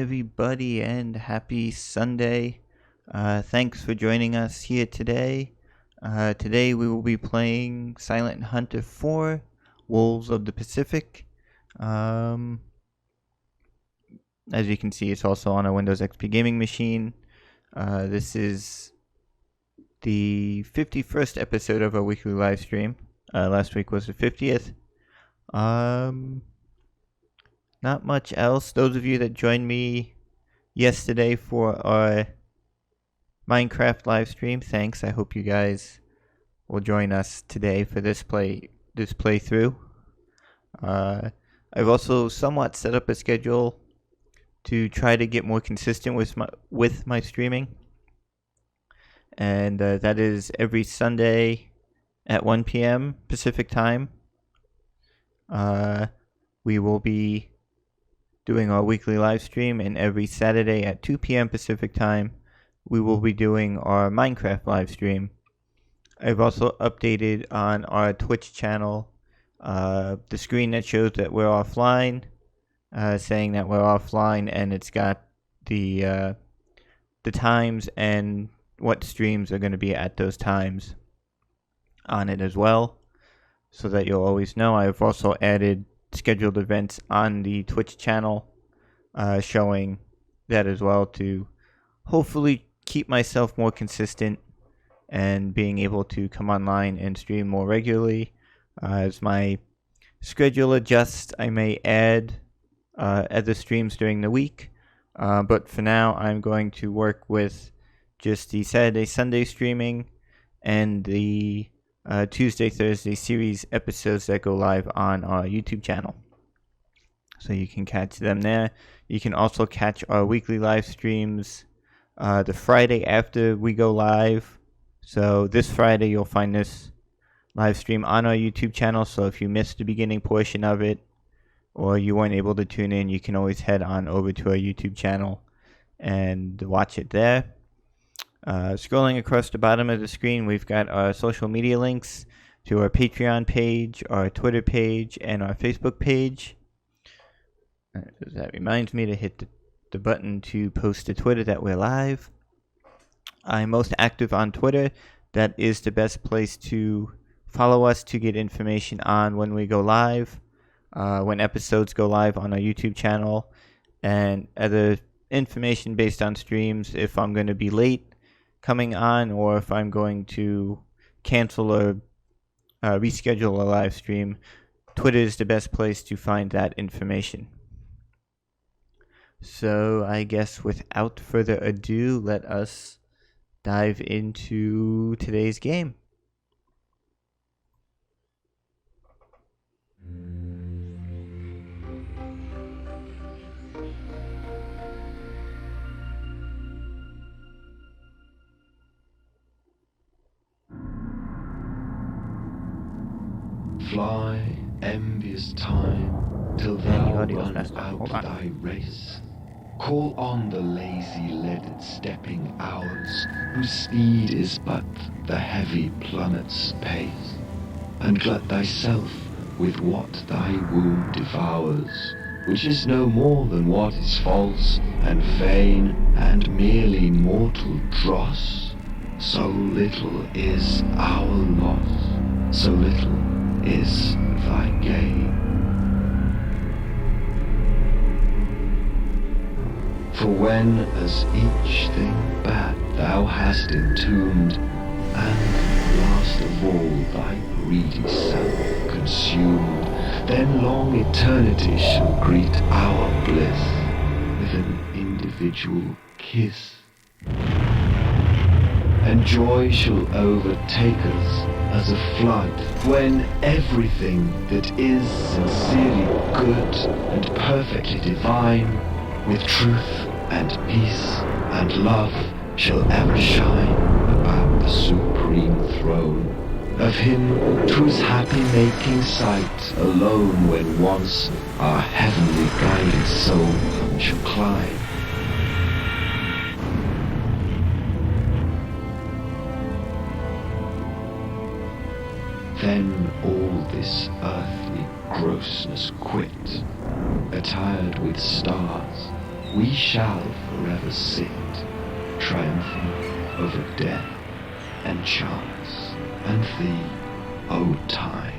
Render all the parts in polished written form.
everybody, and happy Sunday. Thanks for joining us here today. Today we will be playing Silent Hunter 4, Wolves of the Pacific. As you can see, it's also on a Windows XP gaming machine. This is the 51st episode of our weekly live stream. Last week was the 50th. Not much else. Those of you that joined me yesterday for our Minecraft live stream, thanks. I hope you guys will join us today for this playthrough. I've also somewhat set up a schedule to try to get more consistent with my streaming, and that is every Sunday at 1 p.m. Pacific time. We will be doing our weekly live stream, and every Saturday at 2 p.m. Pacific time, we will be doing our Minecraft live stream. I've also updated on our Twitch channel the screen that shows that we're offline, saying that we're offline, and it's got the times and what streams are going to be at those times on it as well, so that you'll always know. I've also added scheduled events on the Twitch channel, showing that as well, to hopefully keep myself more consistent and being able to come online and stream more regularly. As my schedule adjusts, I may add other streams during the week, but for now I'm going to work with just the Saturday, Sunday streaming and the Tuesday, Thursday series episodes that go live on our YouTube channel. So you can catch them there. You can also catch our weekly live streams the Friday after we go live. So this Friday you'll find this live stream on our YouTube channel. So if you missed the beginning portion of it, or you weren't able to tune in, you can always head on over to our YouTube channel and watch it there. Scrolling across the bottom of the screen, we've got our social media links to our Patreon page, our Twitter page, and our Facebook page. That reminds me to hit the button to post to Twitter that we're live. I'm most active on Twitter. That is the best place to follow us to get information on when we go live, when episodes go live on our YouTube channel, and other information based on streams, if I'm going to be late coming on, or if I'm going to cancel or reschedule a live stream. Twitter is the best place to find that information. So I guess without further ado, let us dive into today's game. Fly, envious time, till thou run out thy race. Call on the lazy leaded stepping hours, whose speed is but the heavy plummet's pace. And glut thyself with what thy womb devours, which is no more than what is false and vain and merely mortal dross. So little is our loss, so little is thy gain. For when as each thing bad thou hast entombed, and last of all thy greedy self consumed, then long eternity shall greet our bliss with an individual kiss. And joy shall overtake us as a flood, when everything that is sincerely good and perfectly divine, with truth and peace and love, shall ever shine about the supreme throne of him whose happy making sight alone, when once our heavenly guided soul shall climb. Then all this earthly grossness quit, attired with stars, we shall forever sit, triumphant over death and chance and thee, O time.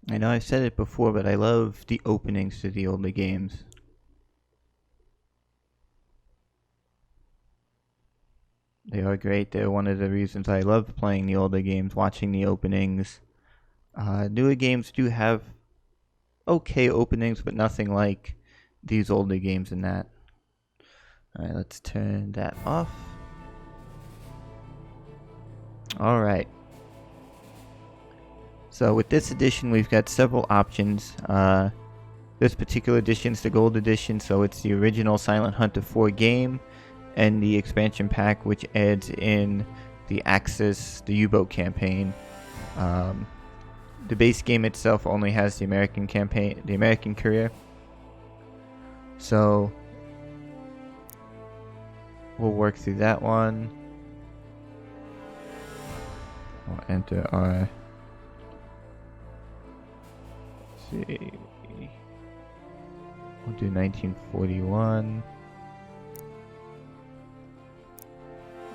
I know I've said it before, but I love the openings to the older games. They are great. They're one of the reasons I love playing the older games, watching the openings. Newer games do have okay openings, but nothing like these older games in that. Alright, let's turn that off. Alright. So with this edition, we've got several options. This particular edition is the Gold Edition, so it's the original Silent Hunter 4 game and the expansion pack, which adds in the Axis, the U-boat campaign. The base game itself only has the American campaign, the American career. So we'll work through that one. We'll enter our. Let's see. We'll do 1941.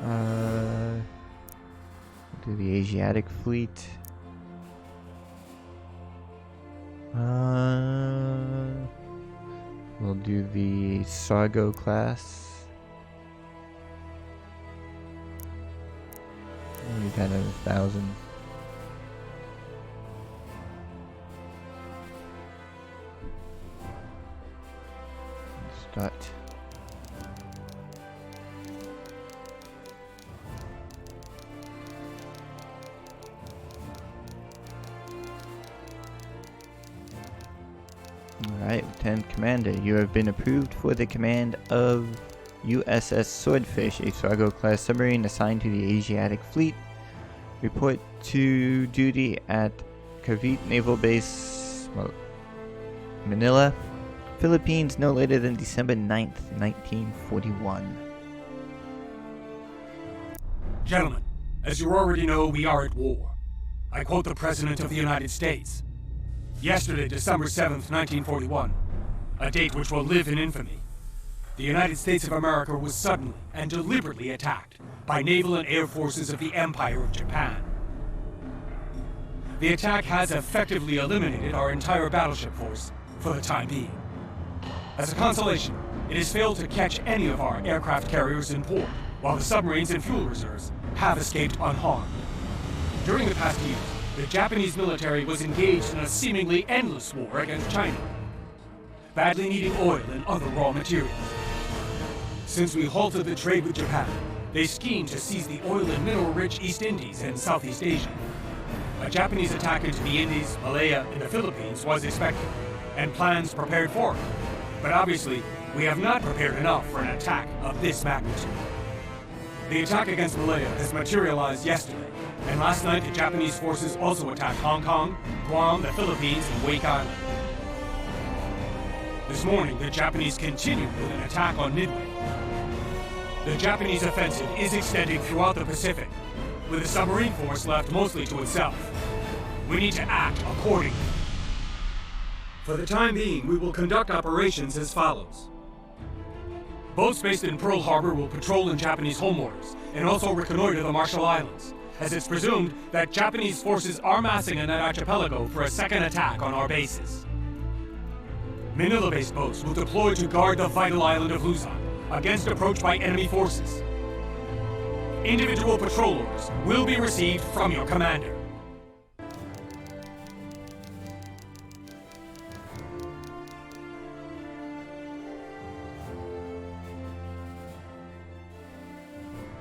We'll do the Asiatic Fleet. We'll do the Sargo class. We got 1,000. Start. Alright, Lieutenant Commander, you have been approved for the command of USS Swordfish, a Sargo-class submarine assigned to the Asiatic Fleet. Report to duty at Cavite Naval Base, Manila, Philippines, no later than December 9th, 1941. Gentlemen, as you already know, we are at war. I quote the President of the United States. Yesterday, December 7th, 1941, a date which will live in infamy, the United States of America was suddenly and deliberately attacked by naval and air forces of the Empire of Japan. The attack has effectively eliminated our entire battleship force for the time being. As a consolation, it has failed to catch any of our aircraft carriers in port, while the submarines and fuel reserves have escaped unharmed. During the past years, the Japanese military was engaged in a seemingly endless war against China, badly needing oil and other raw materials. Since we halted the trade with Japan, they schemed to seize the oil and mineral-rich East Indies and Southeast Asia. A Japanese attack into the Indies, Malaya, and the Philippines was expected, and plans prepared for it. But obviously, we have not prepared enough for an attack of this magnitude. The attack against Malaya has materialized yesterday, and last night the Japanese forces also attacked Hong Kong, Guam, the Philippines, and Wake Island. This morning, the Japanese continued with an attack on Midway. The Japanese offensive is extending throughout the Pacific, with the submarine force left mostly to itself. We need to act accordingly. For the time being, we will conduct operations as follows. Boats based in Pearl Harbor will patrol in Japanese home waters and also reconnoiter the Marshall Islands, as it's presumed that Japanese forces are massing in that archipelago for a second attack on our bases. Manila-based boats will deploy to guard the vital island of Luzon against approach by enemy forces. Individual patrol orders will be received from your commander.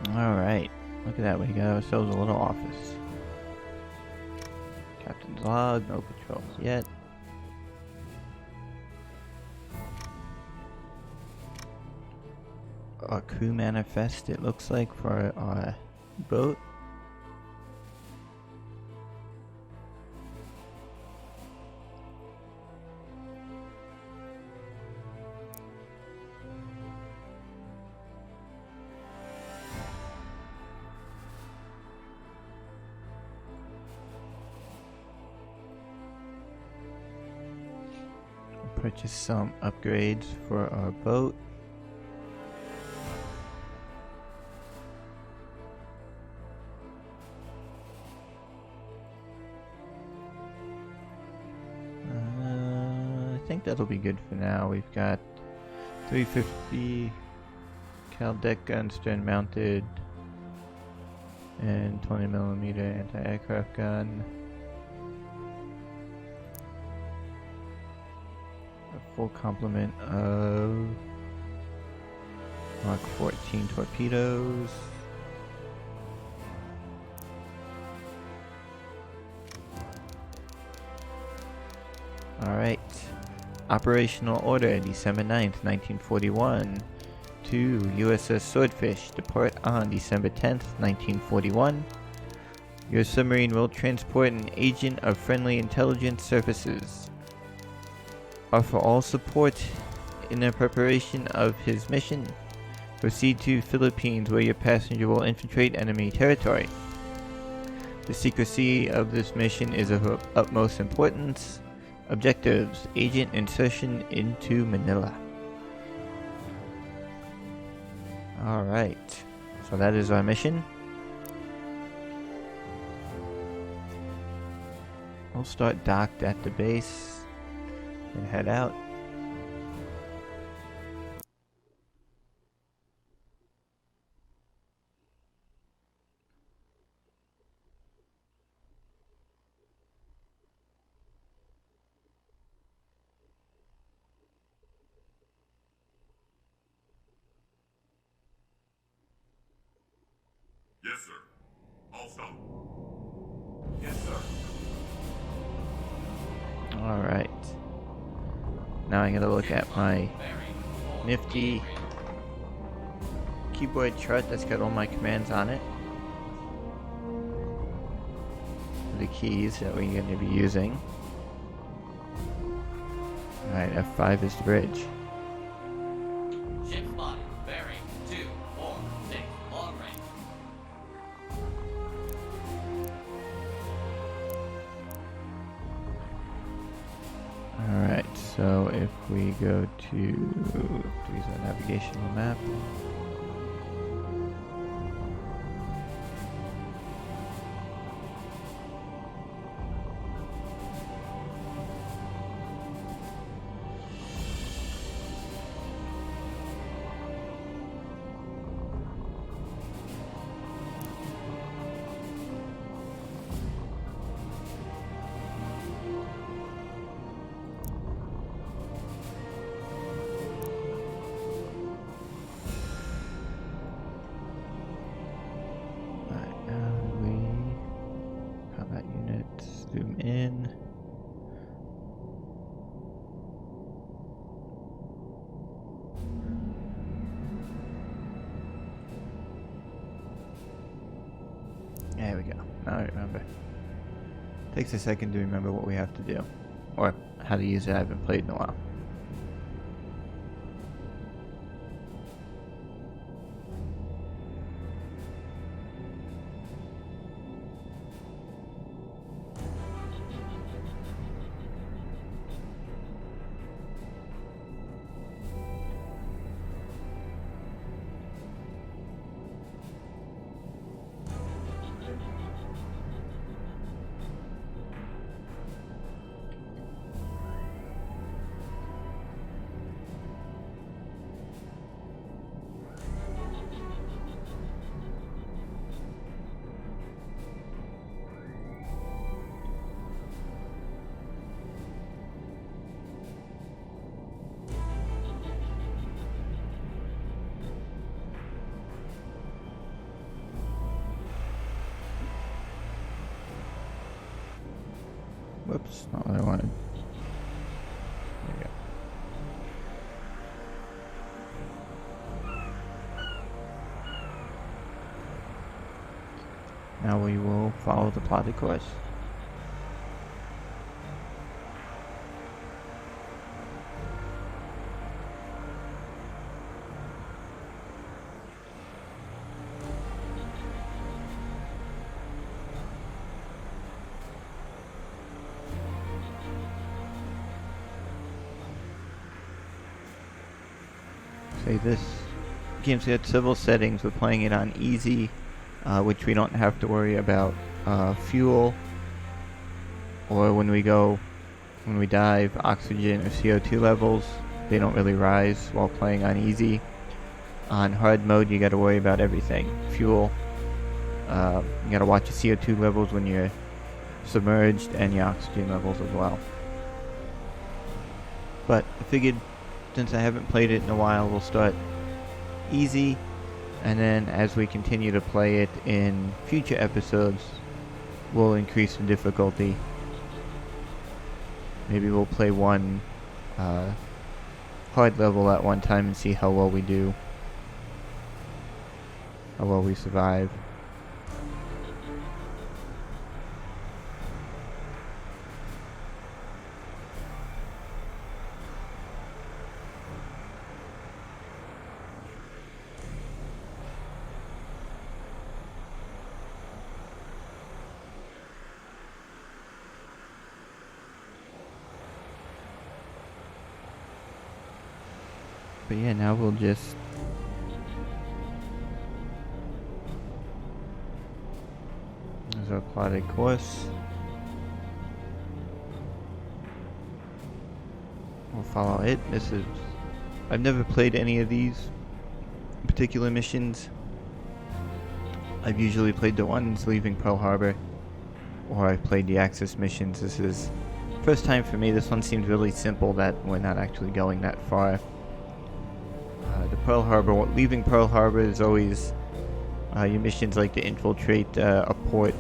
Alright, look at that, we got ourselves a little office. Captain's log, no patrols yet. A crew manifest, it looks like, for our boat. Purchase some upgrades for our boat. I think that'll be good for now. We've got 350 cal deck gun, stern mounted, and 20mm anti-aircraft gun. A full complement of Mark 14 torpedoes. Alright. Operational order, December 9th, 1941. To USS Swordfish, depart on December 10th, 1941. Your submarine will transport an agent of friendly intelligence services. Offer all support in the preparation of his mission. Proceed to Philippines where your passenger will infiltrate enemy territory. The secrecy of this mission is of utmost importance. Objectives: agent insertion into Manila. Alright, so that is our mission. We'll start docked at the base and head out. Yes, sir. All stop. Yes, sir. Alright. Now I gotta look at my nifty keyboard chart that's got all my commands on it. The keys that we're going to be using. Alright, F5 is the bridge. Ship spotted. Bearing 246. Long range. Alright, so if we go to use our navigational map. Zoom in. There we go. Now I remember. Takes a second to remember what we have to do. Or how to use it. I haven't played in a while. Whoops, not what I wanted. There we go. Now we will follow the plotted course. say this game's got several settings. We're playing it on easy, which we don't have to worry about fuel, or when we dive, oxygen or CO2 levels. They don't really rise while playing on easy. On hard mode, you got to worry about everything. Fuel, you got to watch your CO2 levels when you're submerged, and your oxygen levels as well. But I figured, since I haven't played it in a while, we'll start easy, and then as we continue to play it in future episodes, we'll increase the difficulty. Maybe we'll play one hard level at one time and see how well we do, how well we survive. But yeah, now we'll just there's our plotted course. We'll follow it. I've never played any of these particular missions. I've usually played the ones leaving Pearl Harbor, or I've played the Axis missions. This is first time for me. This one seems really simple that we're not actually going that far. The Pearl Harbor, leaving Pearl Harbor is always your missions like to infiltrate a port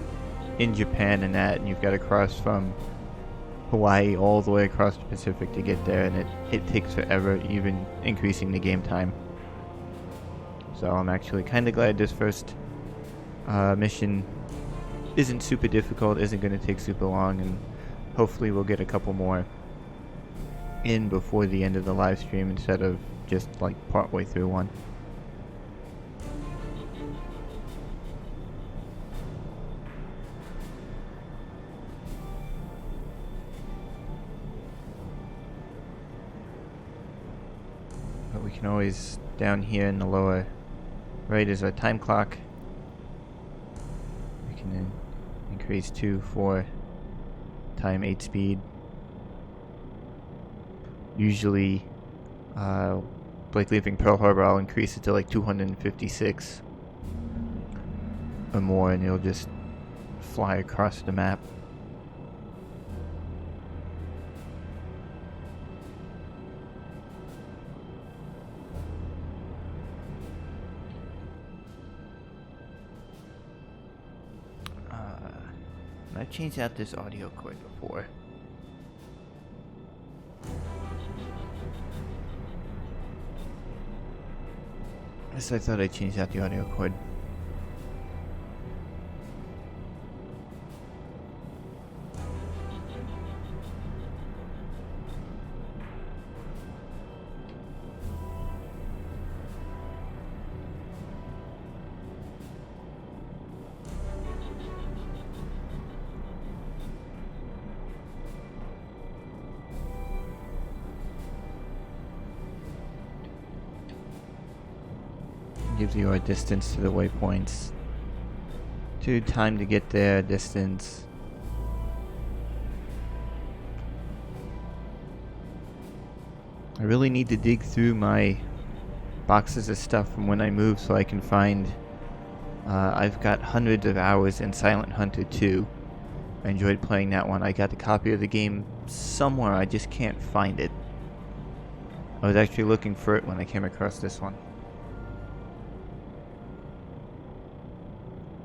in Japan and you've got to cross from Hawaii all the way across the Pacific to get there, and it takes forever, even increasing the game time. So I'm actually kind of glad this first mission isn't super difficult, isn't going to take super long, and hopefully we'll get a couple more in before the end of the live stream instead of just like partway through one. But we can always, down here in the lower right is our time clock. We can then increase to 4 time 8 speed. Usually like leaving Pearl Harbor, I'll increase it to like 256 or more, and you'll just fly across the map. I've changed out this audio cord before. I thought I changed out the audio cord. Gives you a distance to the waypoints, to time to get there, distance. I really need to dig through my boxes of stuff from when I moved so I can find I've got hundreds of hours in Silent Hunter 2. I enjoyed playing that one. I got the copy of the game somewhere, I just can't find it. I was actually looking for it when I came across this one.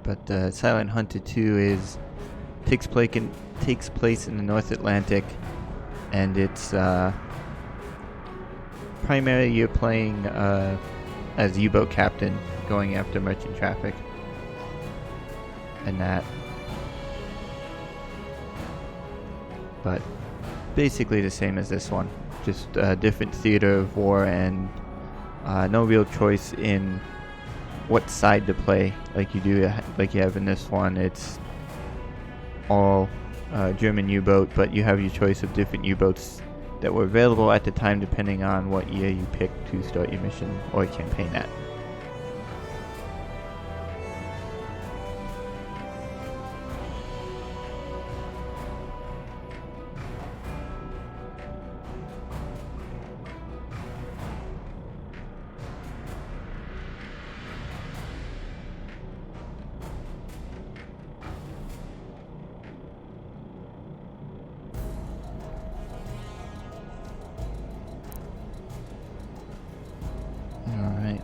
But Silent Hunter 2 takes place in the North Atlantic, and it's primarily you're playing as U-boat captain going after merchant traffic and that. But basically the same as this one, just a different theater of war and no real choice in what side to play like you have in this one. It's all German U-boat, but you have your choice of different U-boats that were available at the time depending on what year you picked to start your mission or campaign at. Alright.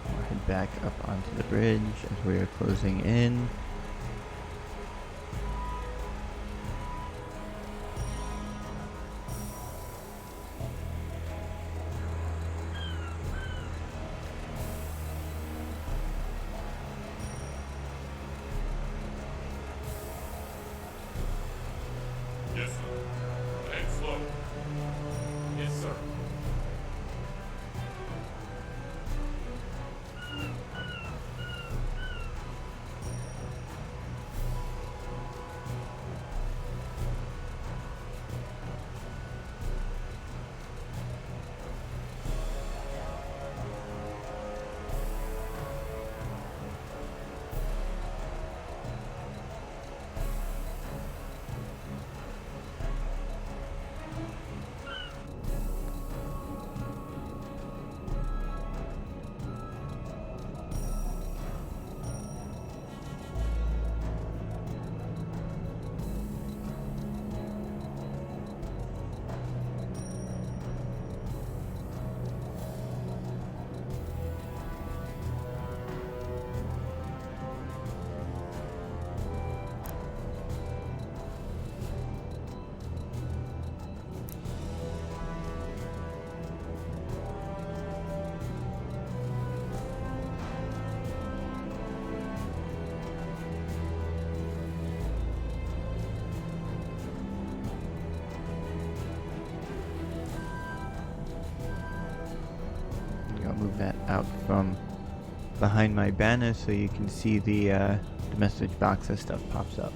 We'll head back up onto the bridge as we are closing in. Yes, sir. And slow. Yes, sir. I'll move that out from behind my banner so you can see the message box as stuff pops up.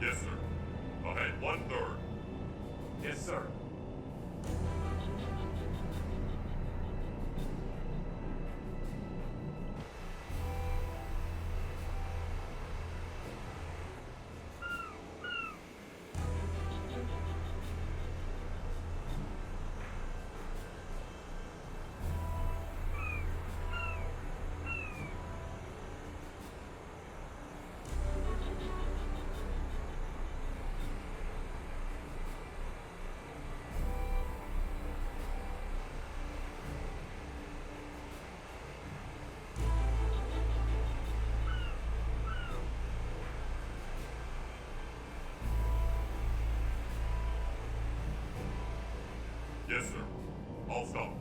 Yes, sir. Ahead 1/3. Yes, sir. Yes, sir. All stop.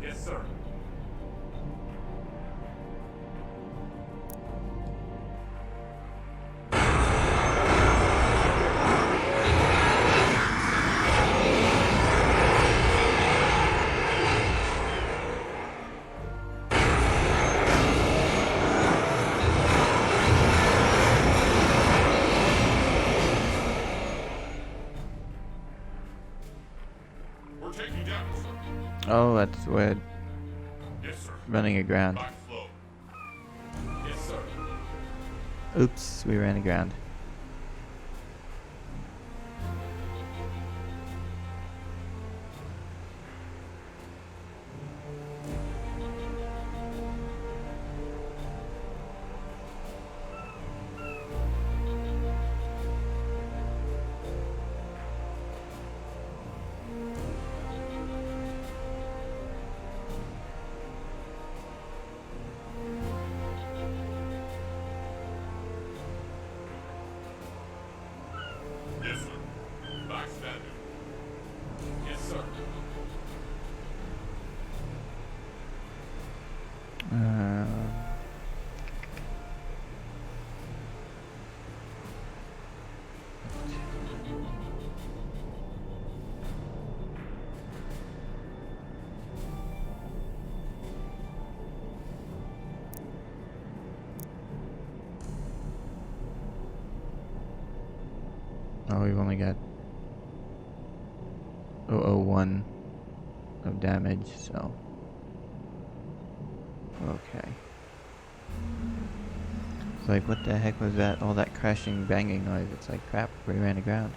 Yes, sir. We're taking damage, sir. Oh, that's weird. Yes, sir. Running aground. Back slow. Yes, sir. Oops, we ran aground. Yes, sir. Back standing. Yes, sir. Oh, we've only got 001 of damage, so okay. It's like, what the heck was that? All that crashing, banging noise. It's like, crap, we ran aground.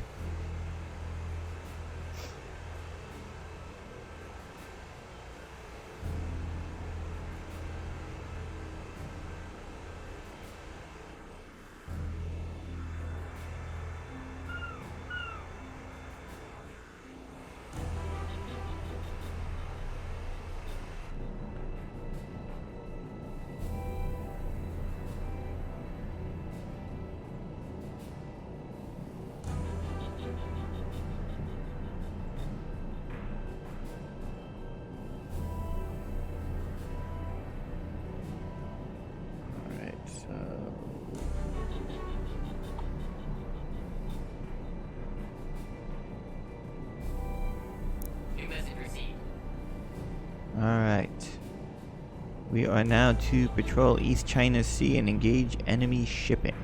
Alright, so New message received. alright. We are now to patrol East China Sea and engage enemy shipping.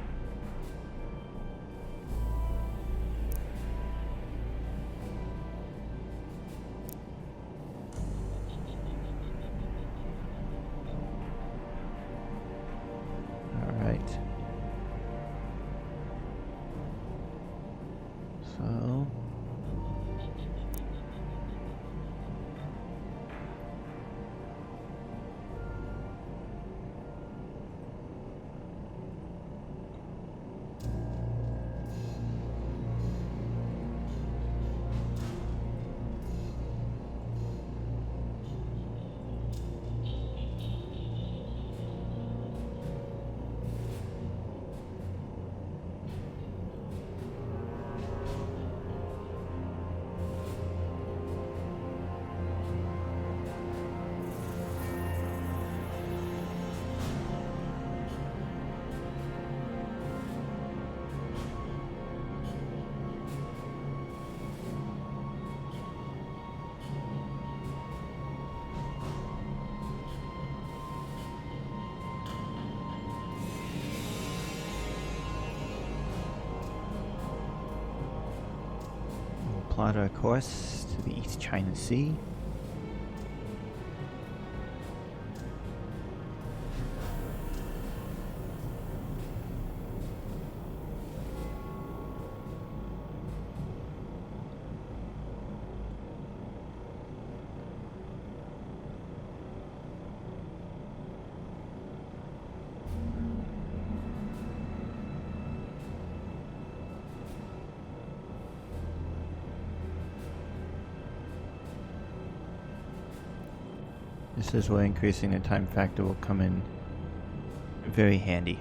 Alright. So plot our course to the East China Sea. This is where increasing the time factor will come in very handy.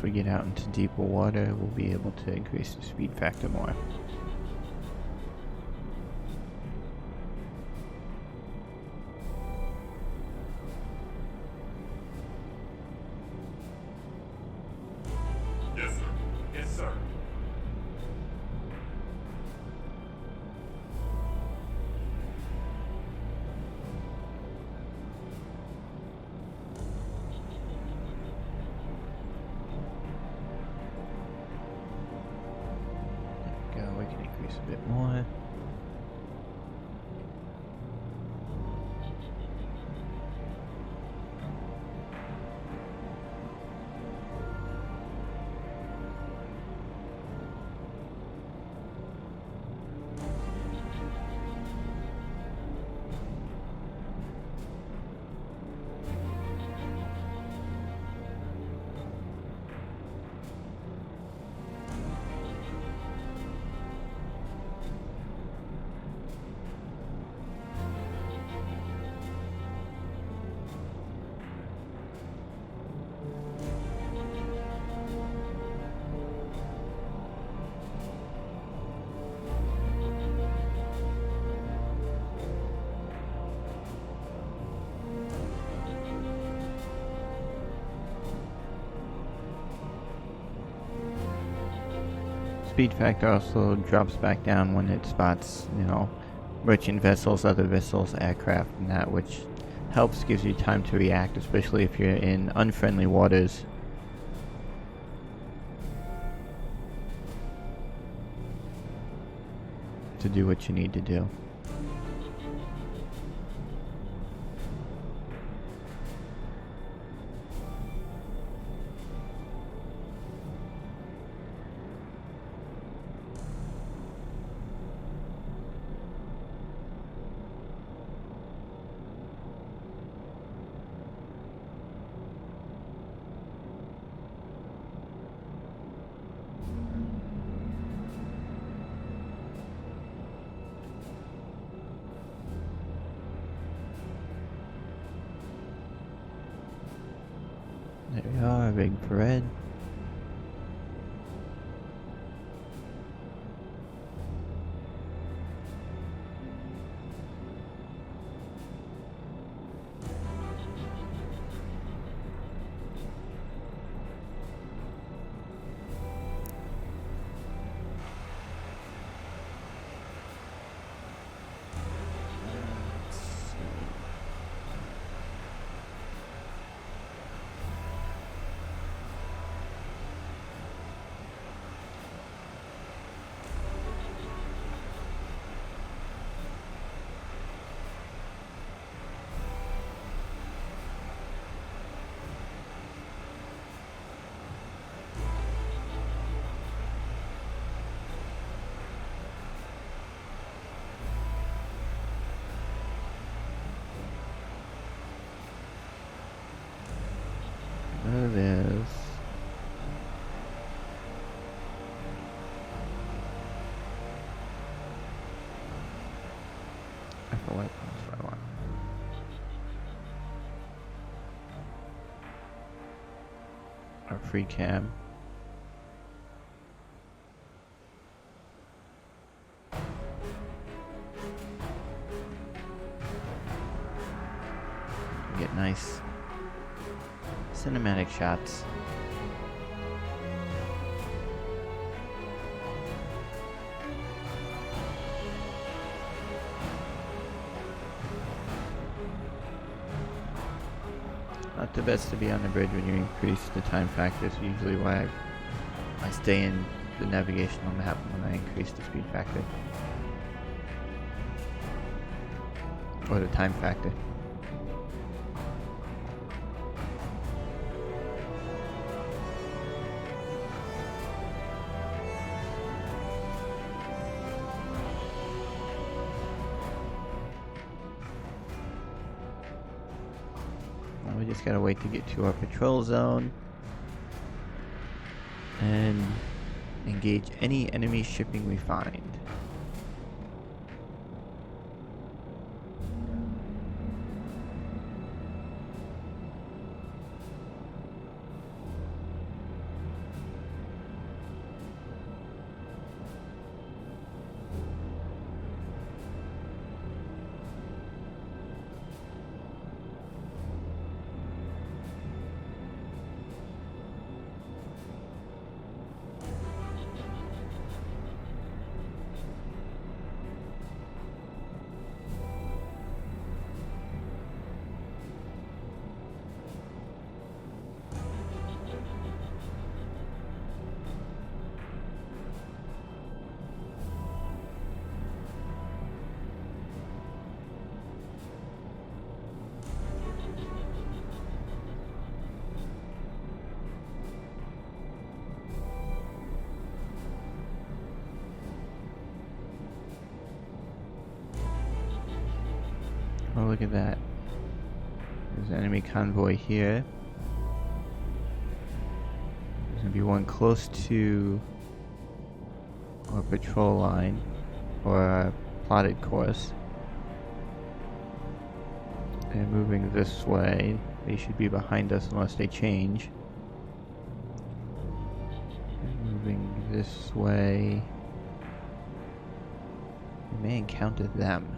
once we get out into deeper water, we'll be able to increase the speed factor more. Yes, sir. Yes, sir. There we go, we can increase a bit more. Speed factor also drops back down when it spots, merchant vessels, other vessels, aircraft, and that, which gives you time to react, especially if you're in unfriendly waters. To do what you need to do. There we are, big red. There it is. I feel like that's what I want. Our free cam. Get nice cinematic shots. Not the best to be on the bridge when you increase the time factors. Usually why I stay in the navigational map when I increase the speed factor. Or the time factor. We just gotta wait to get to our patrol zone and engage any enemy shipping we find. look at that. There's an enemy convoy here. There's gonna be one close to our patrol line, or our plotted course. They're moving this way. They should be behind us unless they change. They're moving this way. We may encounter them.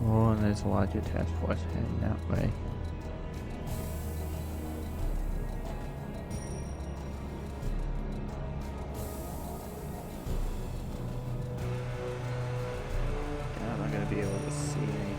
Oh, and there's a larger task force heading that way. I'm not gonna be able to see anything.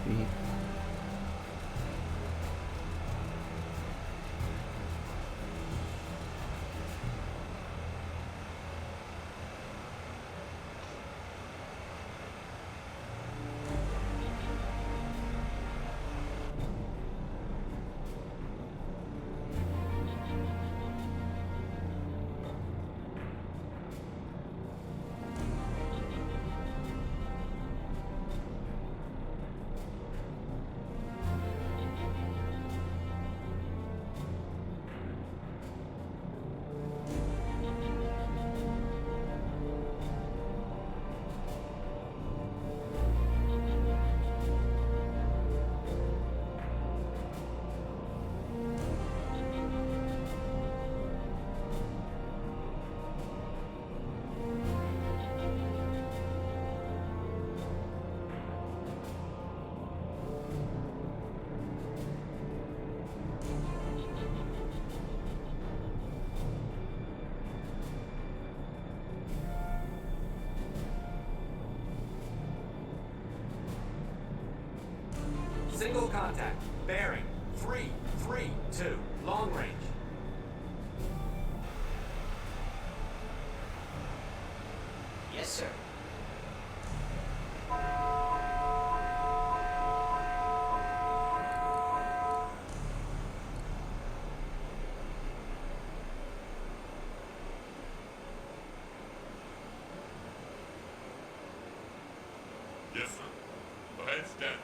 Feet. Single contact. Bearing 332. Long range. Yes, sir. Yes, sir. Ahead standard.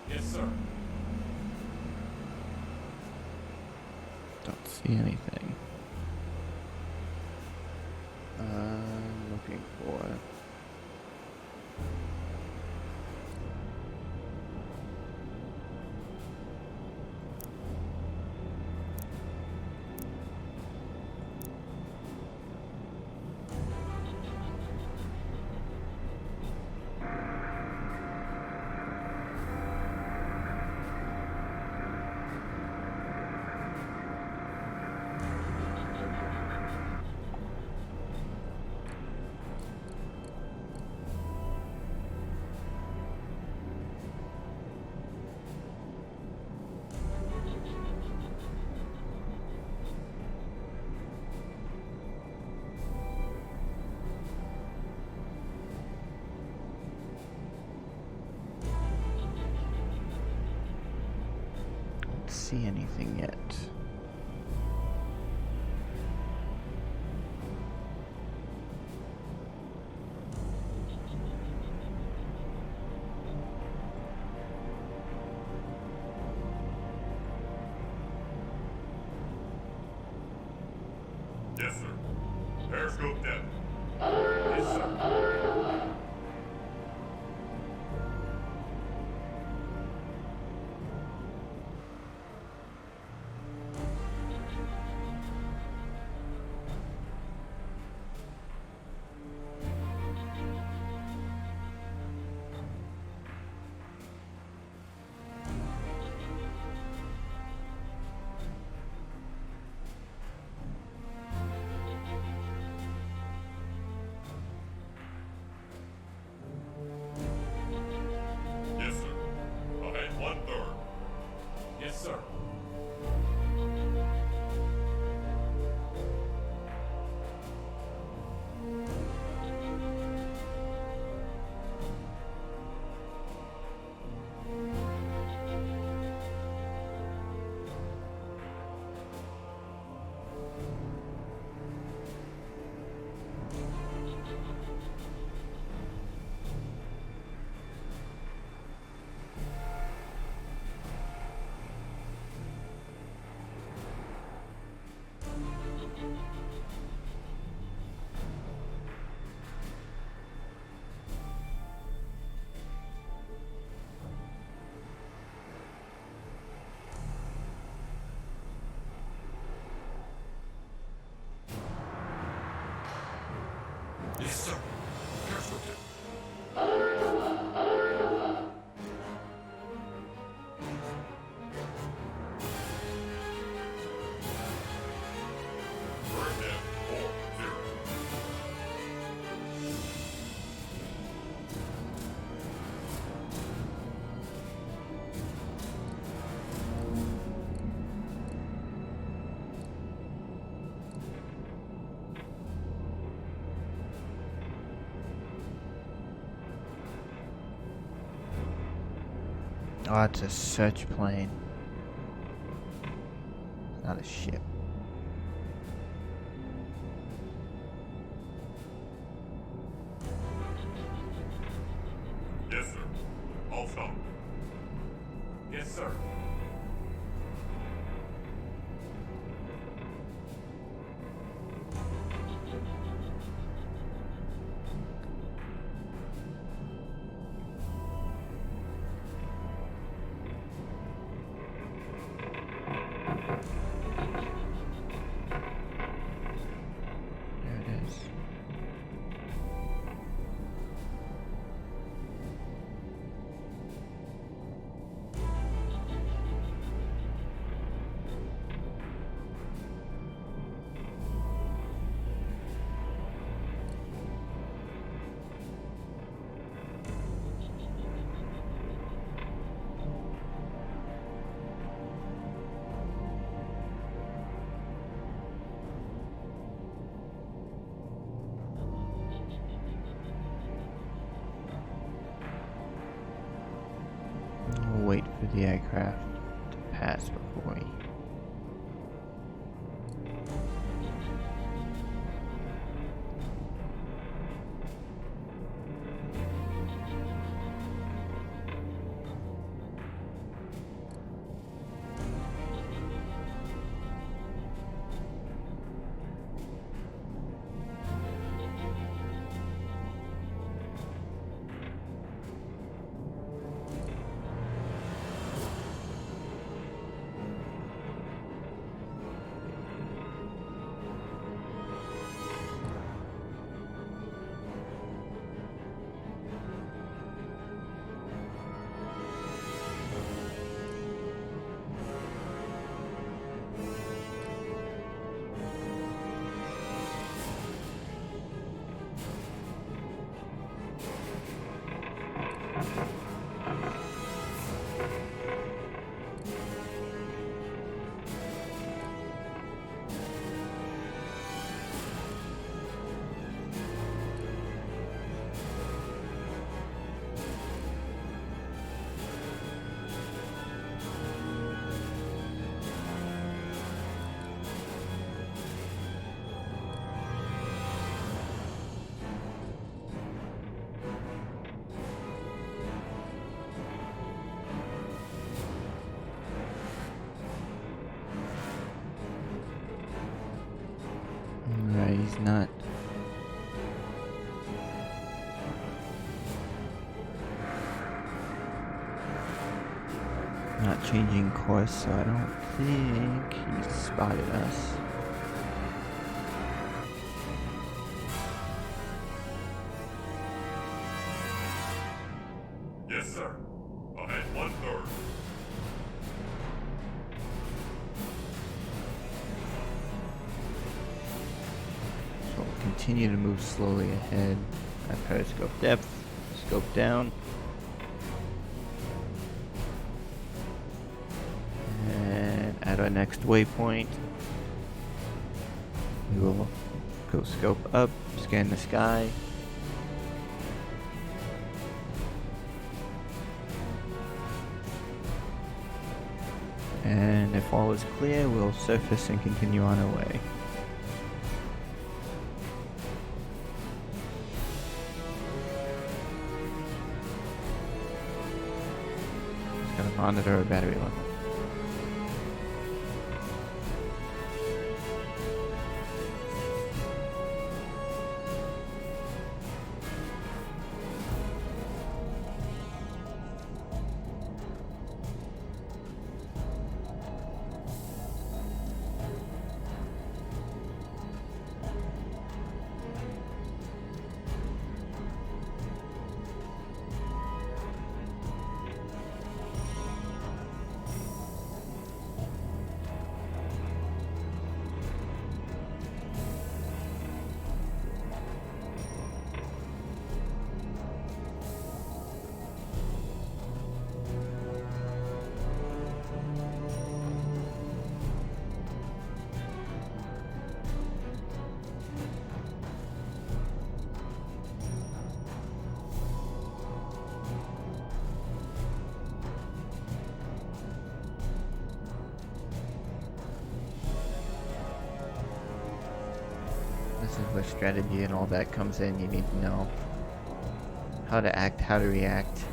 Yes, sir. Don't see anything. Looking for. see anything yet. Yes, sir. Periscope depth. Yes, sir. Yes, sir. Ahead 1/3. Yes, sir. Yes, sir. Periscope depth. Burn depth 4-0. Oh, it's a search plane. Not a ship. Yes, sir. All stop. Yes, sir. There it is. We'll wait for the aircraft to pass before we... not. Not changing course, so I don't think he spotted us. Yes, sir. Ahead 1/3. So we'll continue to move slowly ahead at periscope depth, scope down. And at our next waypoint, we will go scope up, scan the sky. And if all is clear, we'll surface and continue on our way. Just gotta monitor our battery level. This is where strategy and all that comes in. You need to know how to act, how to react.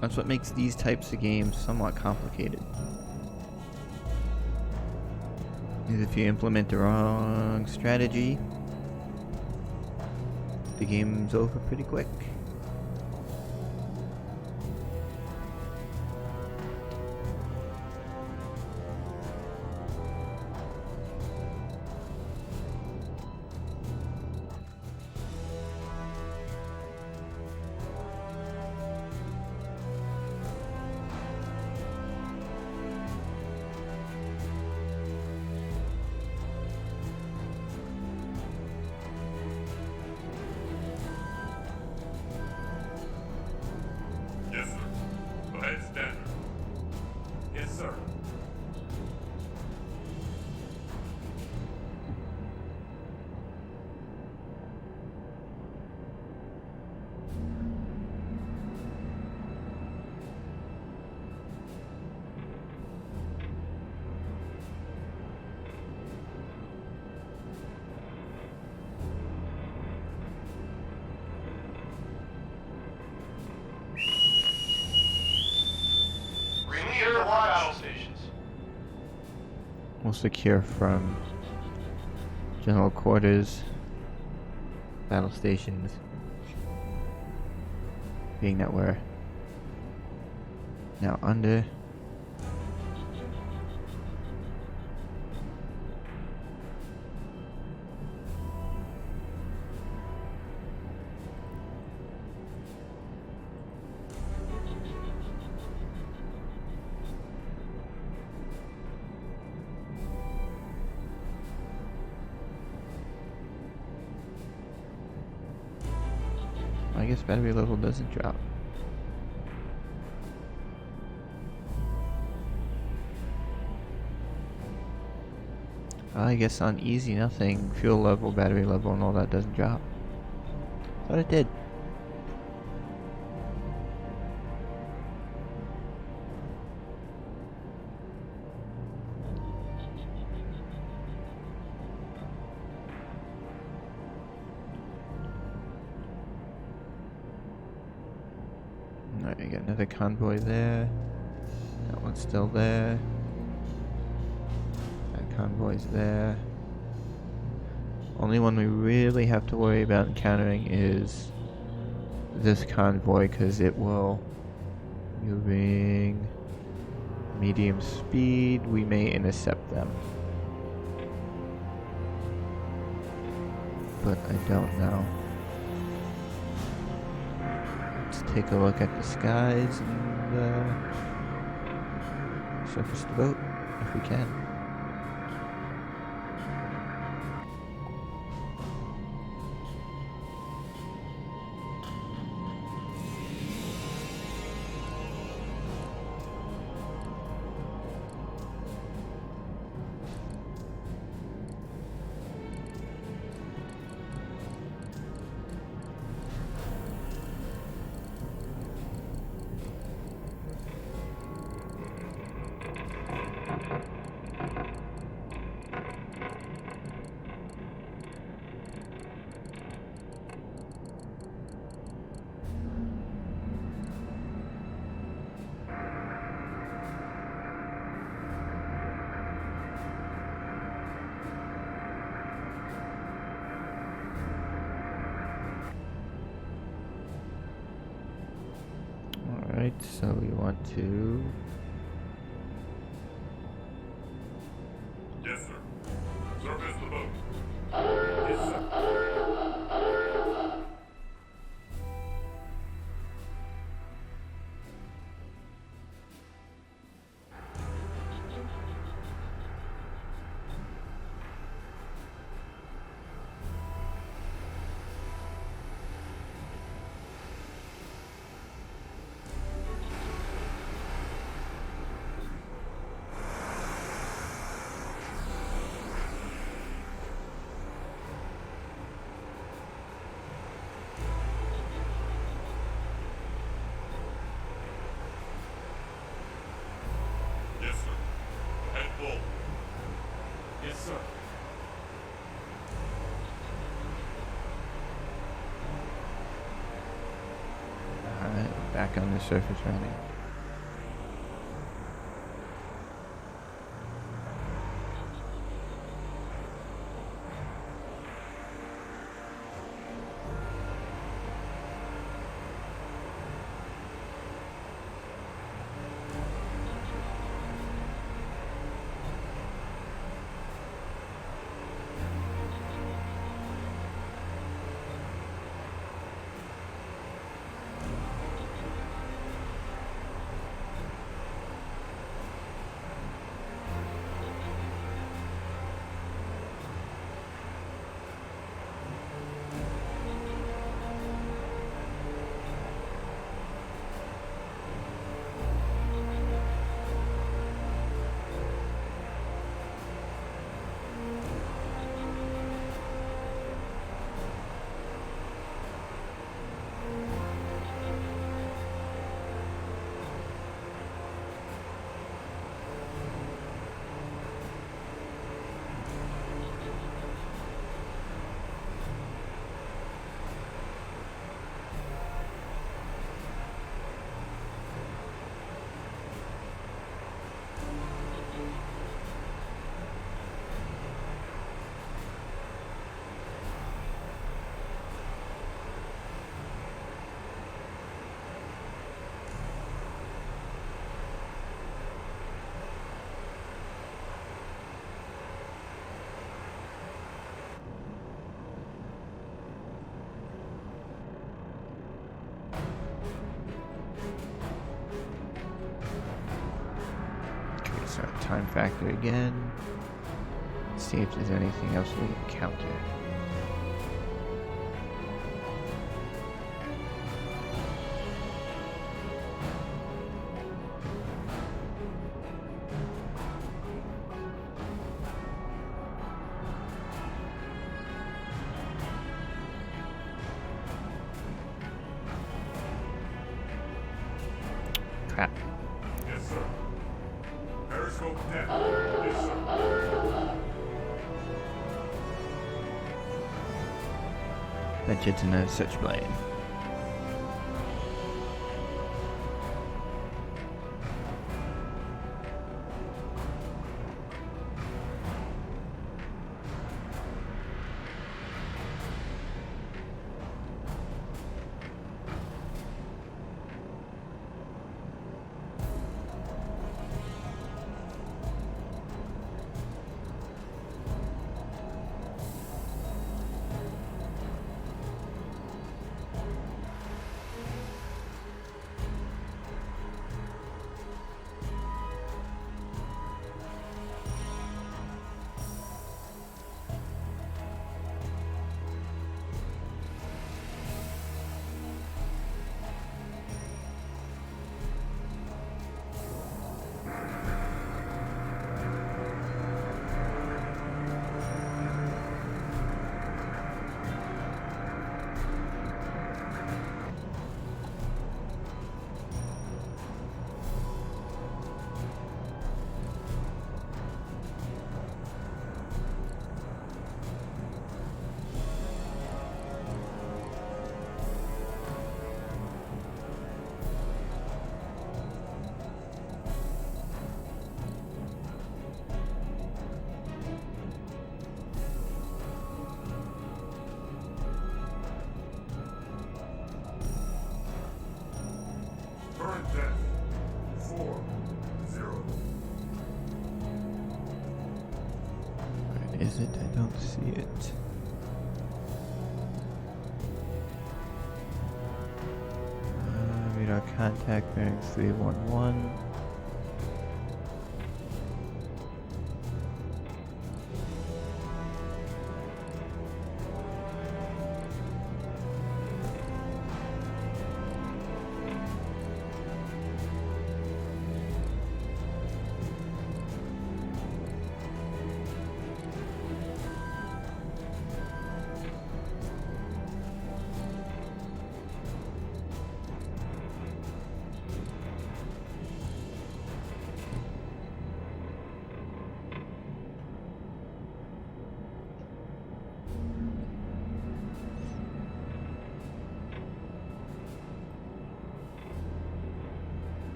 That's what makes these types of games somewhat complicated. Is if you implement the wrong strategy, the game's over pretty quick. Yes, sir. Ahead standard. Yes, sir. Relieve the battle stations. We'll secure from general quarters, battle stations, being that we're now under. I guess battery level doesn't drop. I guess on easy nothing, fuel level, battery level, and all that doesn't drop. Thought it did. Alright, I got another convoy there. one's still there. That convoy's there. Only one we really have to worry about encountering is this convoy, because it will moving medium speed. We may intercept them, but I don't know. Let's take a look at the skies and surface the boat if we can. Alright, so we want to... Yes, sir. Surface the boat. Yes, sir. Yes, sir. Head full. Yes, sir. Alright, back on the surface running. Start time factor again. See if there's anything else we encounter. Crap. Yes, sir. Periscope deck. Yes, sir. Venture to no such blame. Is it? I don't see it. Radar contact bearing 311.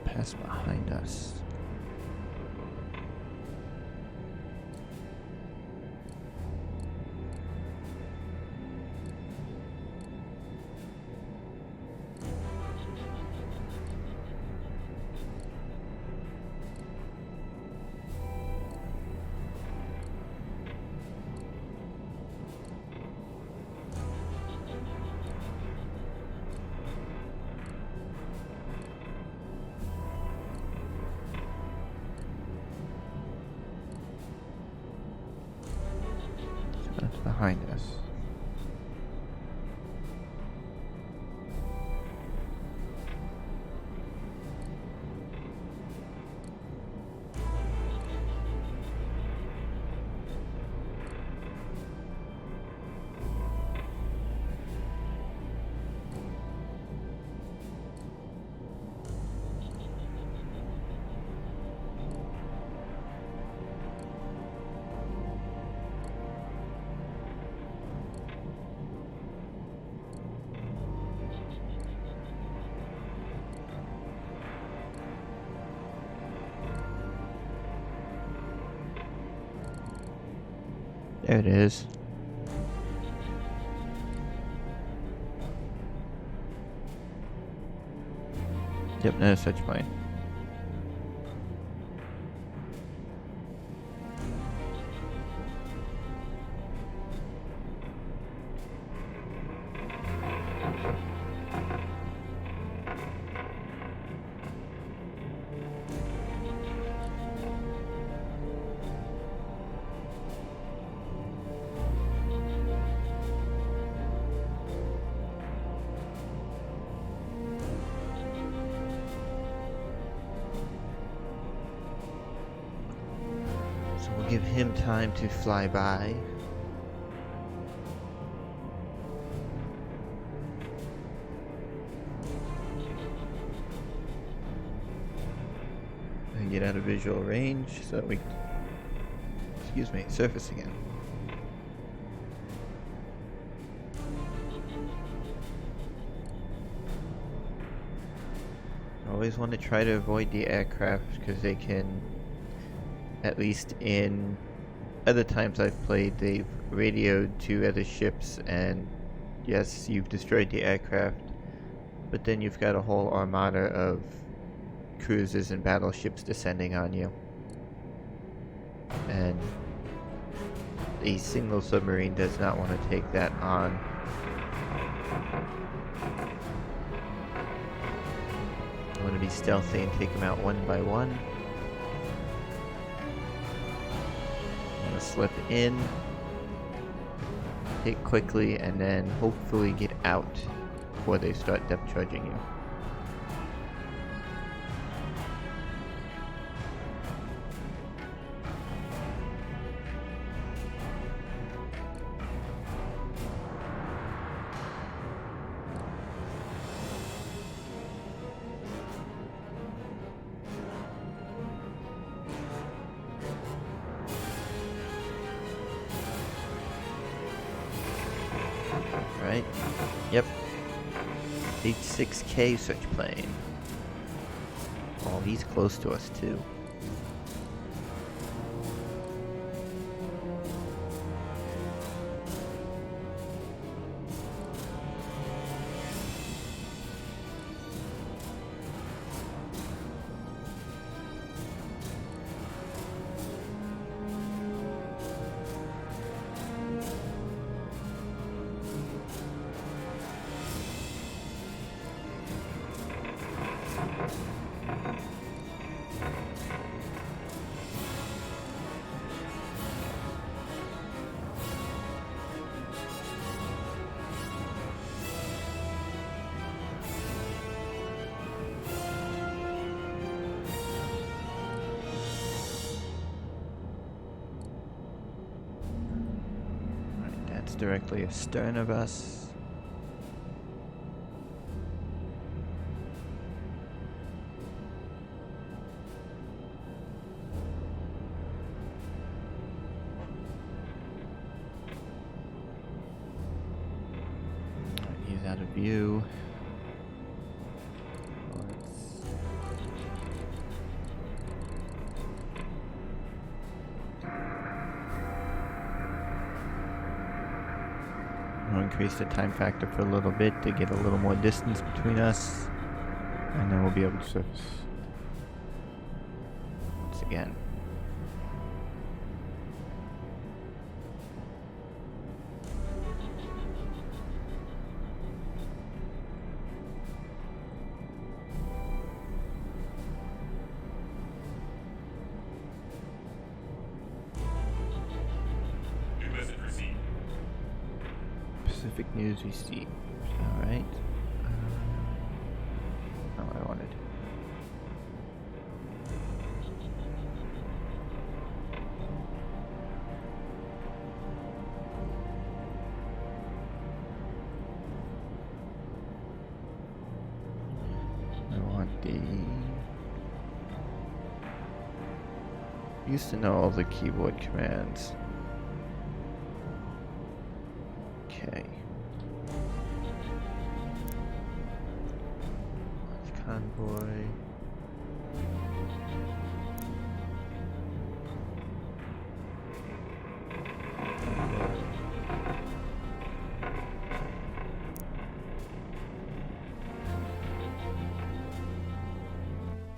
Pass behind us. That's behind us. There it is. Yep, no such plane. So we'll give him time to fly by. And get out of visual range so that we, excuse me, surface again. Always want to try to avoid the aircraft because they can, at least in other times I've played, they've radioed to other ships and yes, you've destroyed the aircraft, but then you've got a whole armada of cruisers and battleships descending on you. And a single submarine does not want to take that on. I want to be stealthy and take them out one by one. I'm going to slip in, hit quickly, and then hopefully get out before they start depth charging you. Right? Yep. H6K search plane. Oh, he's close to us too. It's directly astern of us. He's out of view. We'll increase the time factor for a little bit to get a little more distance between us, and then we'll be able to surface once again. New message received. Pacific News received. Alright. Not what I wanted. I want the... Used to know all the keyboard commands. Okay. That's convoy.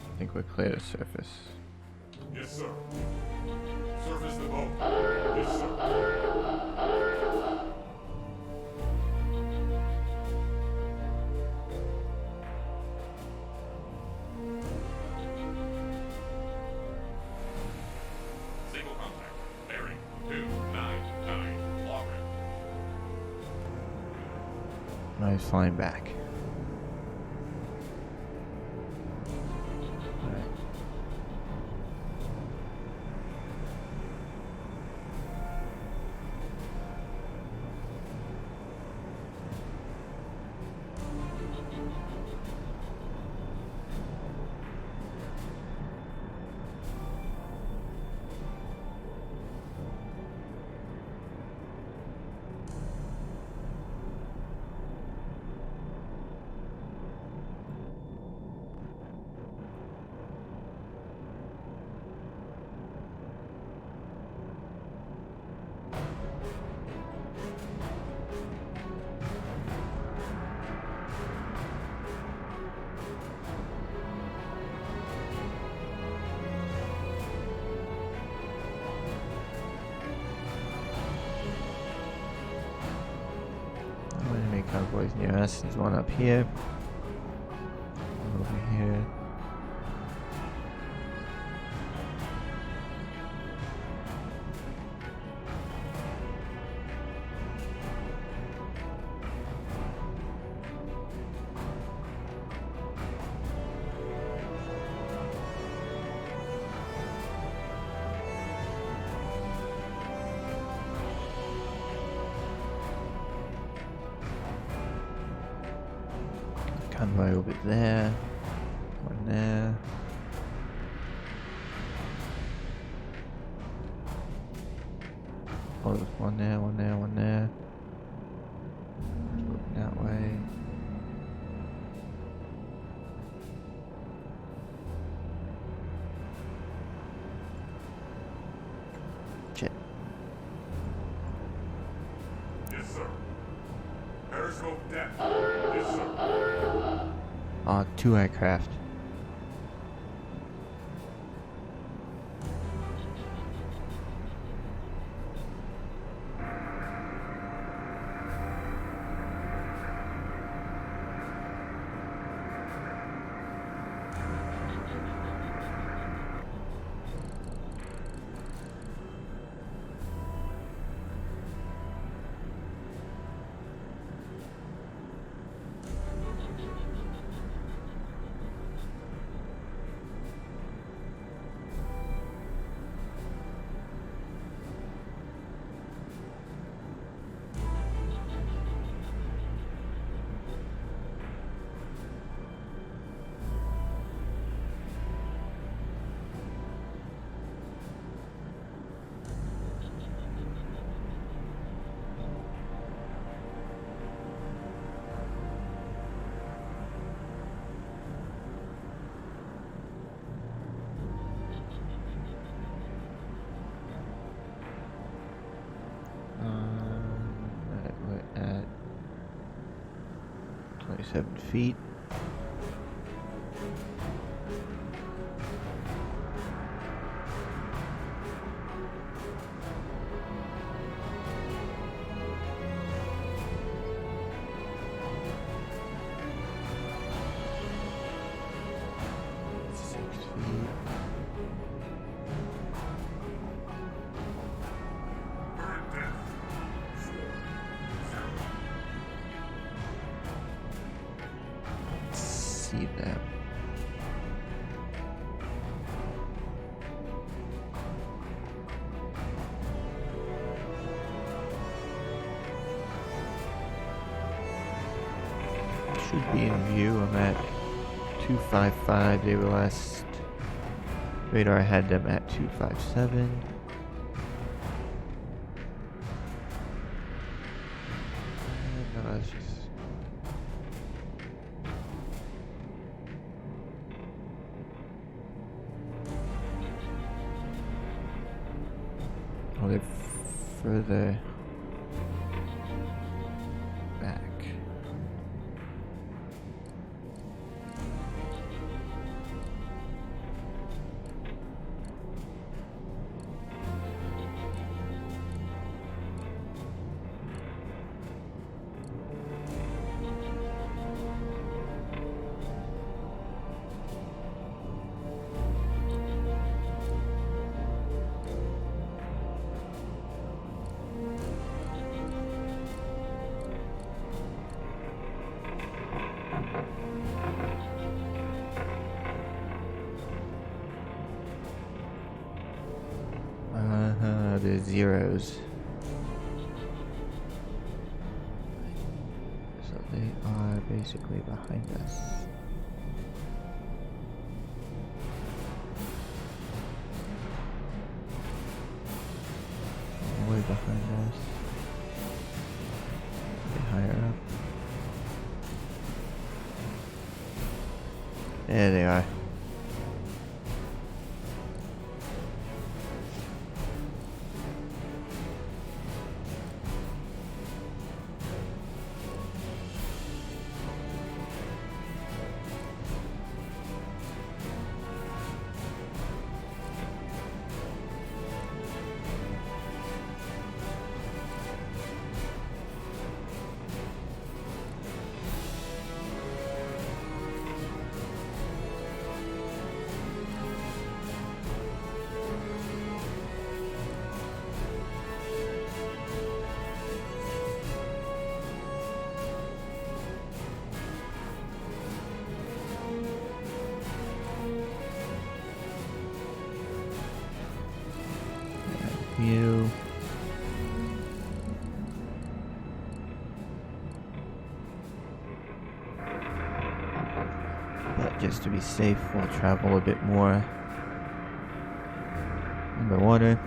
I think we're clear to surface. Yes, sir. Surface the boat. Yes, sir. Single contact. Bearing 299. Log rim. I was flying back. Alright. Enemy convoys near us. There's one up here. One over here. Convoy over there. One there. Oh, there's one there, one there, one there. Looking that way. Shit. Yes, sir. Periscope depth. Yes, sir. Oh, 2 aircraft. 7 feet. See them. Should be in view. I'm at 255. They were last radar had them at 257. No, that's just. Oh, they're further back. There's zeros. So they are basically behind us. Way behind us. Way higher up. There they are. View. But just to be safe, we'll travel a bit more underwater.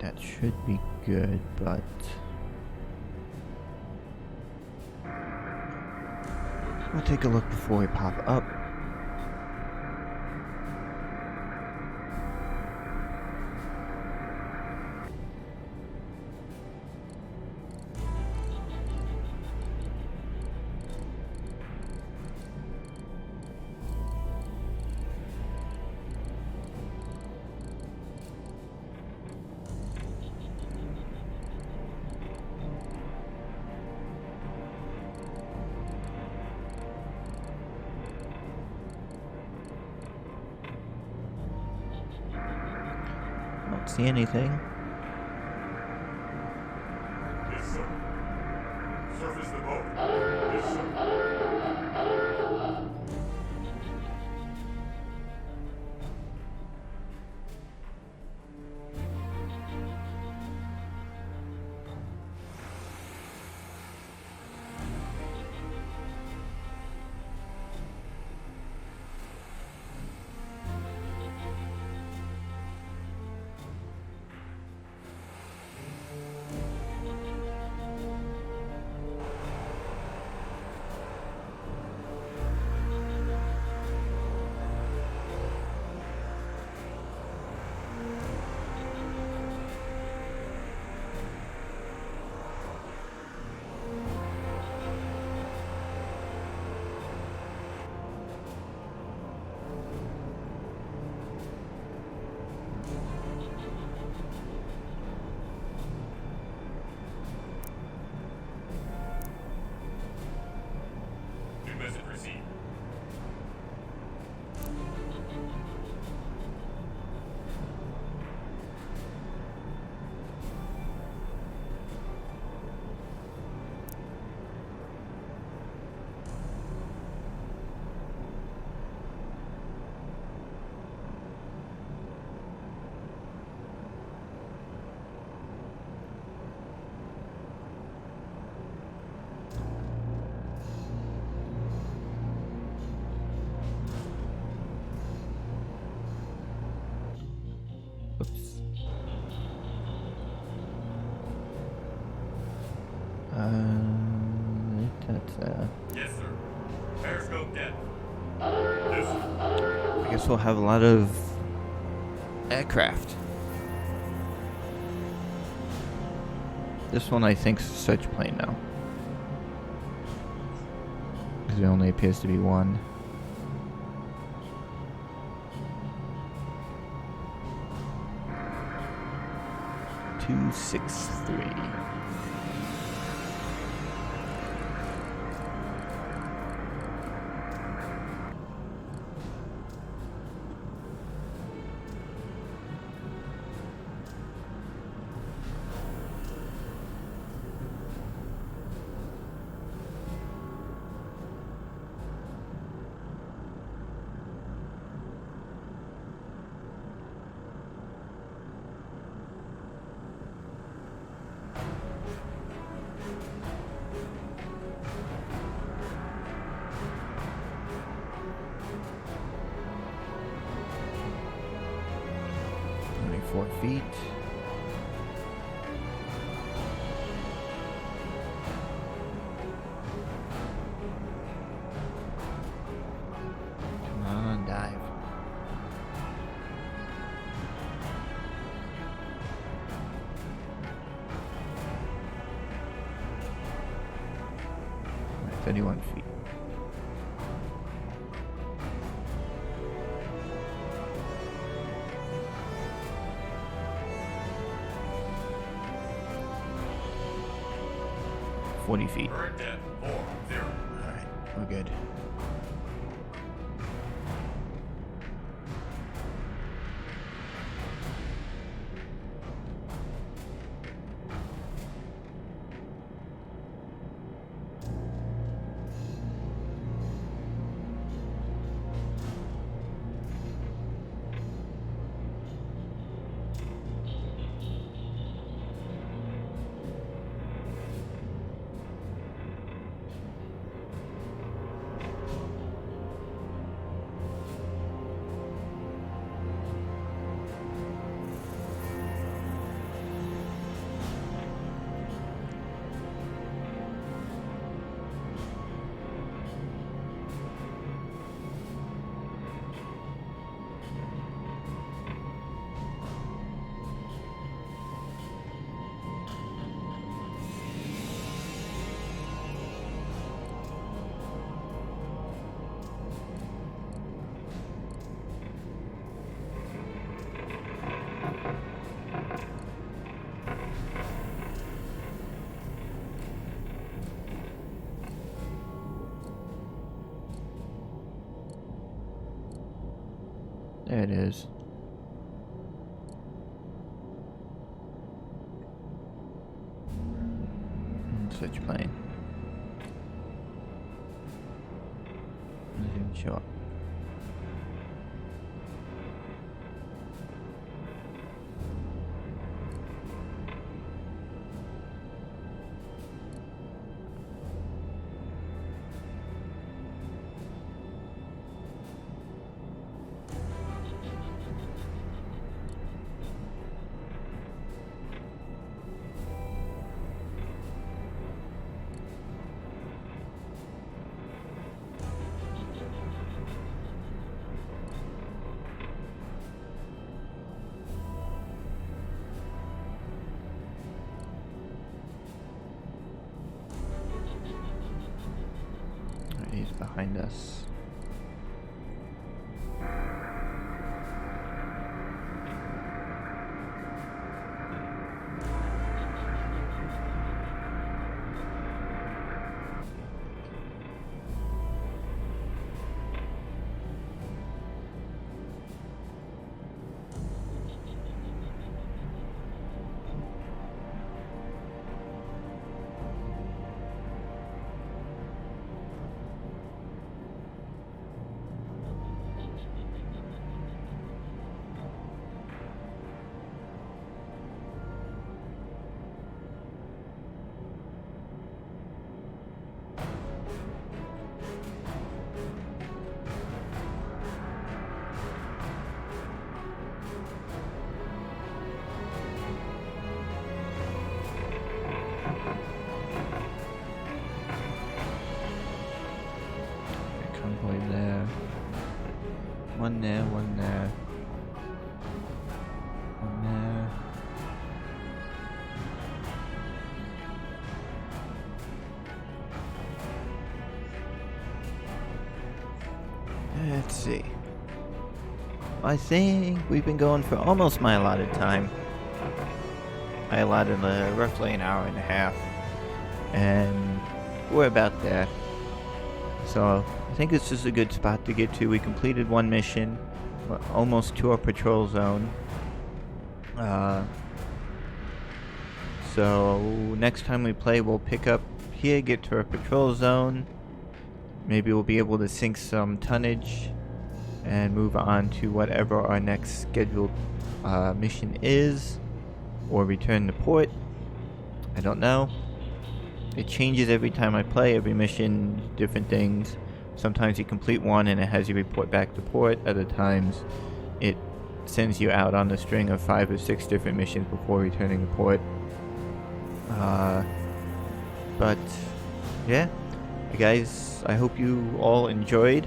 That should be good, but we'll take a look before we pop up. Don't see anything. Yes, sir. Surface the boat. Yes, sir. Yes, sir. Periscope dead. Yes, sir. I guess we'll have a lot of aircraft. This one I think is a search plane now. Because there only appears to be one. Two, 6, 3. Feet. Come on, dive. Right, 31 feet. Feet. Bird dead. 4-0. Alright, we're good. There it is. Switch plane. Doesn't even show up. He's behind us. One there, one there. One there. Let's see. I think we've been going for almost my allotted time. I allotted roughly an hour and a half, and we're about there. So I think this is a good spot to get to. We completed one mission. We're almost to our patrol zone. So next time we play, we'll pick up here, get to our patrol zone. Maybe we'll be able to sink some tonnage and move on to whatever our next scheduled mission is, or return to port. I don't know. It changes every time I play. Every mission, different things. Sometimes you complete one and it has you report back to port. Other times it sends you out on a string of 5 or 6 different missions before returning to port. But yeah, guys, I hope you all enjoyed.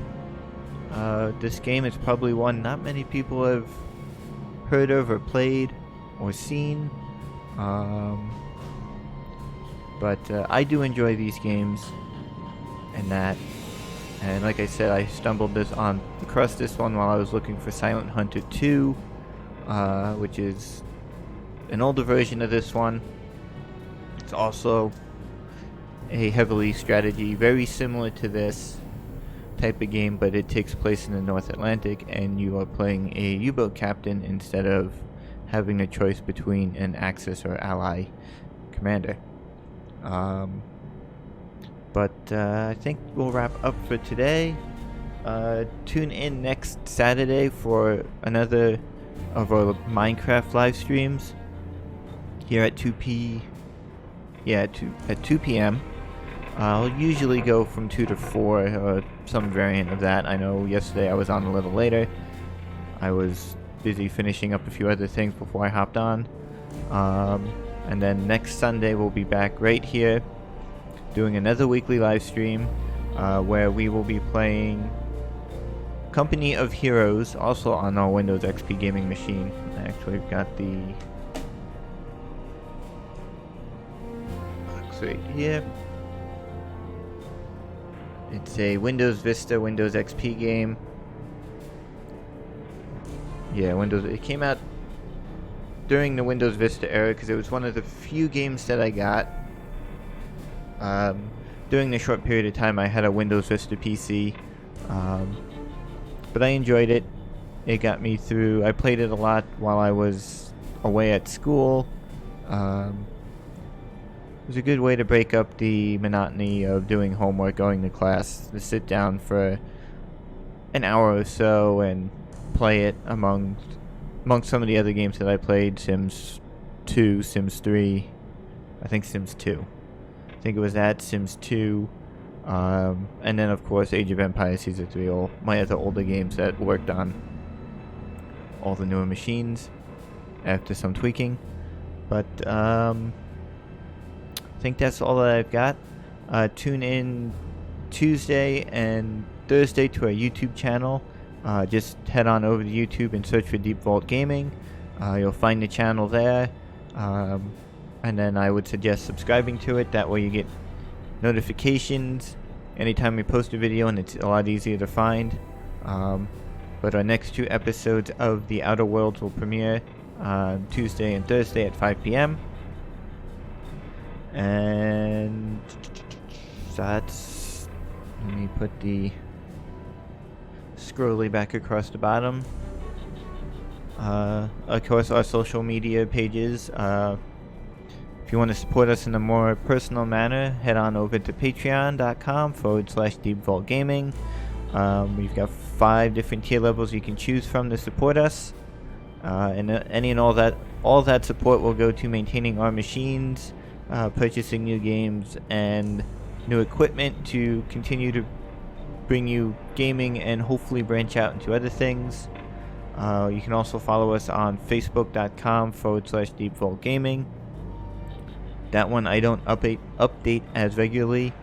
This game is probably one not many people have heard of or played or seen. But I do enjoy these games and that. And like I said, I stumbled across this one while I was looking for Silent Hunter 2, which is an older version of this one. It's also a heavily strategy, very similar to this type of game, but it takes place in the North Atlantic, and you are playing a U-boat captain instead of having a choice between an Axis or Ally commander. But I think we'll wrap up for today. Tune in next Saturday for another of our Minecraft live streams here at 2 p.m. I'll usually go from 2 to 4, or some variant of that. I know yesterday I was on a little later. I was busy finishing up a few other things before I hopped on. And then next Sunday we'll be back right here doing another weekly live stream where we will be playing Company of Heroes, also on our Windows XP gaming machine. Actually, we've got the box right here. It's a Windows Vista, Windows XP game. Yeah, it came out during the Windows Vista era because it was one of the few games that I got. During the short period of time I had a Windows Vista PC, but I enjoyed it. It got me through. I played it a lot while I was away at school. It was a good way to break up the monotony of doing homework, going to class, to sit down for an hour or so and play it among some of the other games that I played. Sims 2, Sims 3, I think Sims 2. I think it was that, Sims 2, and then of course Age of Empires Season 3, all my other older games that worked on all the newer machines after some tweaking. But I think that's all that I've got. Tune in Tuesday and Thursday to our YouTube channel. Just head on over to YouTube and search for Deep Vault Gaming. You'll find the channel there. And then I would suggest subscribing to it. That way you get notifications anytime we post a video, and it's a lot easier to find. But our next 2 episodes of The Outer Worlds will premiere Tuesday and Thursday at 5 p.m. And that's... let me put the scrolly back across the bottom. Of course, our social media pages. If you want to support us in a more personal manner, head on over to patreon.com/deepvaultgaming. We've got 5 different tier levels you can choose from to support us. And any and all that support will go to maintaining our machines, purchasing new games, and new equipment to continue to bring you gaming and hopefully branch out into other things. You can also follow us on facebook.com/deepvaultgaming. That one I don't update as regularly,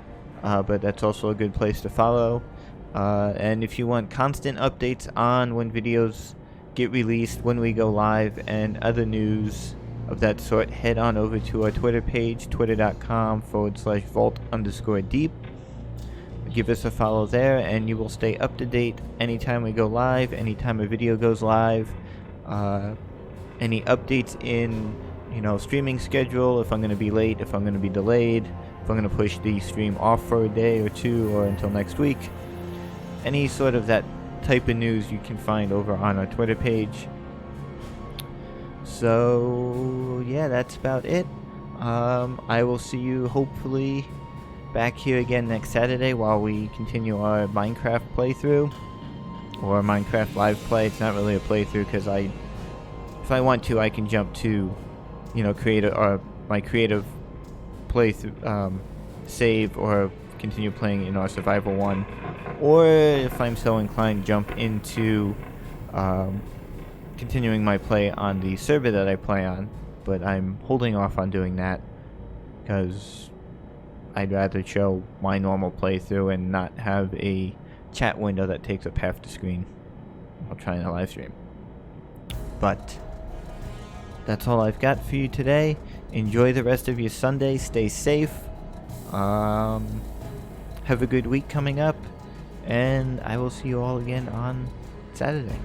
but that's also a good place to follow. And if you want constant updates on when videos get released, when we go live, and other news of that sort, head on over to our Twitter page, twitter.com/vault_deep. Give us a follow there, and you will stay up to date anytime we go live, anytime a video goes live. Any updates in, streaming schedule, if I'm going to be late, if I'm going to be delayed, if I'm going to push the stream off for a day or two or until next week. Any sort of that type of news you can find over on our Twitter page. So, yeah, that's about it. I will see you hopefully back here again next Saturday while we continue our Minecraft playthrough. Or Minecraft live play. It's not really a playthrough because if I want to, I can jump to, my creative playthrough, save, or continue playing in our survival one. Or if I'm so inclined, jump into continuing my play on the server that I play on. But I'm holding off on doing that because I'd rather show my normal playthrough and not have a chat window that takes up half the screen while trying to live stream. But that's all I've got for you today. Enjoy the rest of your Sunday. Stay safe. Have a good week coming up. And I will see you all again on Saturday.